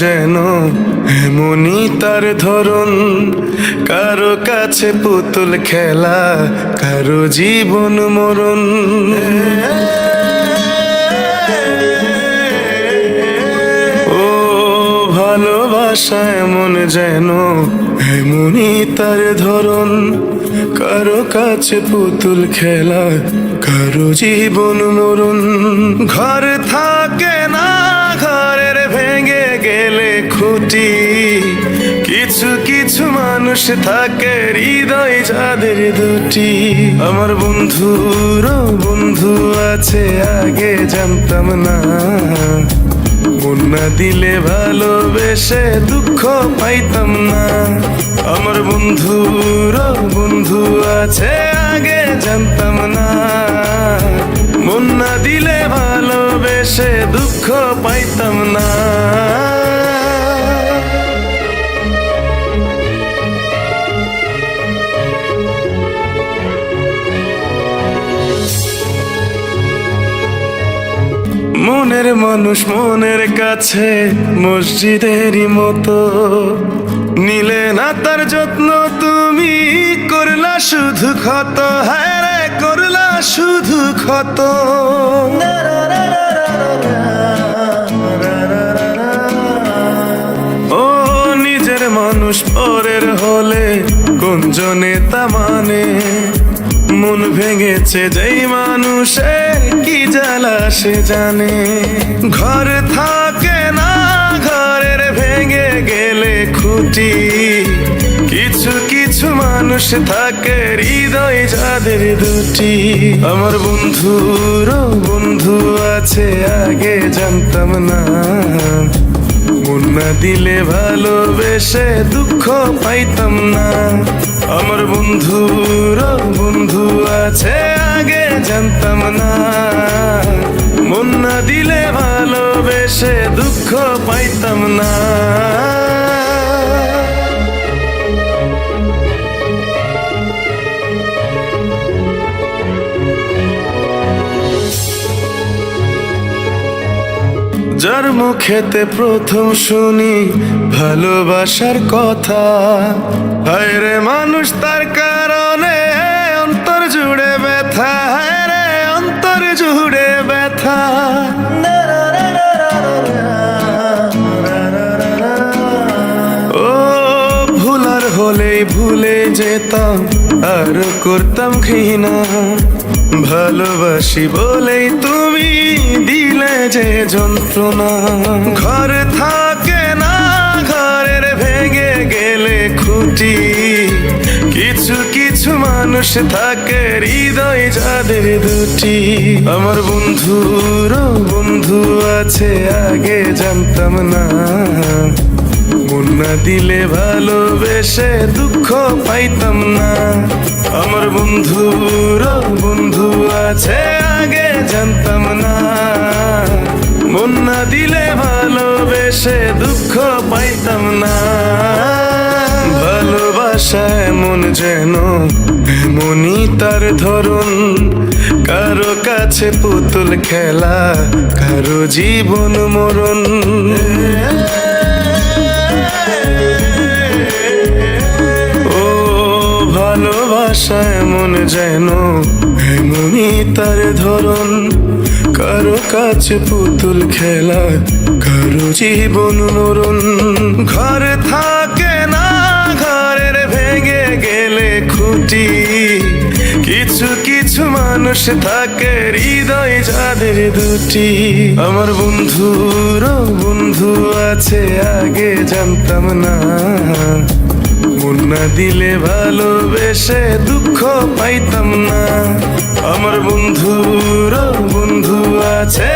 যেন এমনই তার ধরন, কারো কাছে পুতুল খেলা, কারো জীবন মরণ। ও ভালোবাসা এমন যেন এমনই তার ধরন, কারো কাছে পুতুল খেলা, কারো জীবন মরণ। ঘর থাকে না, ঘরের ভেঙে গেলে খুঁটি, কিছু কিছু মানুষ থাকে হৃদয় যাদের দুটি। আমার বন্ধুর বন্ধু আছে আগে জানতাম না, মন না দিলে ভালোবেসে দুঃখ পাইতাম না। আমার বন্ধুর বন্ধু আছে আগে জানতাম না, মন না দিলে ভালোবেসে দুঃখ পাইতাম না। মনের মানুষ মনের কাছে মসজিদেরই মতো, নিলে না তার যত্ন তুমি, করলা শুধু ক্ষত, হ্যাঁ রে করলা শুধু ক্ষত। ও নিজের মানুষ পরের হলে কোন জনে তা মানে, মন ভেঙেছে যেই মানুষে কি জ্বালা সে জানে। ঘর থাকে না, ঘরের ভেঙে গেলে খুঁটি, কিছু কিছু মানুষ থাকে হৃদয় যাদের দুটি। আমার বন্ধুর বন্ধু আছে আগে জানতাম না, মন না দিলে ভালোবেসে দুঃখ পাইতাম না। আমার বন্ধুর বন্ধু আছে আগে জানতাম না, মন না দিলে ভালোবেসে দুঃখ পাইতাম না। যার মুখেতে প্রথম শুনি ভালোবাসার কথা, হায় রে মানুষ তার কারণে অন্তর জুড়ে ব্যথা, হায় রে অন্তর জুড়ে ব্যথা। ও ভুলার হলেই ভুলে যেতাম, আর করতাম ঘৃণা, ভালোবাসি বলেই তুমি দিলে যে যন্ত্রণা। ঘর থাকে না, ঘরের ভেঙে গেলে খুঁটি, কিছু কিছু মানুষ থাকে হৃদয় যাদের দুটি। আমার বন্ধুর বন্ধু আছে আগে জানতাম না, মন না দিলে ভালোবেসে দুঃখ পাইতাম না। আমার বন্ধুর বন্ধু আছে আগে জানতাম না, মন না দিলে ভালোবেসে দুঃখ পাইতাম না। ভালোবাসা এমন যেন এমনই তার ধরন, কারো কাছে পুতুল খেলা, কারো জীবন মরণ। ভালোবাসা এমন যেন এমনই তার ধরন, কারো কাছে পুতুল খেলা, কারো জীবন মরণ। ঘর থাকে না, ঘরের ভেঙে গেলে খুঁটি, কিছু কিছু মানুষ থাকে হৃদয় যাদের দুটি। আমার বন্ধুর বন্ধু আছে আগে জানতাম না, মন না দিলে ভালোবেসে দুঃখ পাইতাম না। আমার বন্ধুর বন্ধু আছে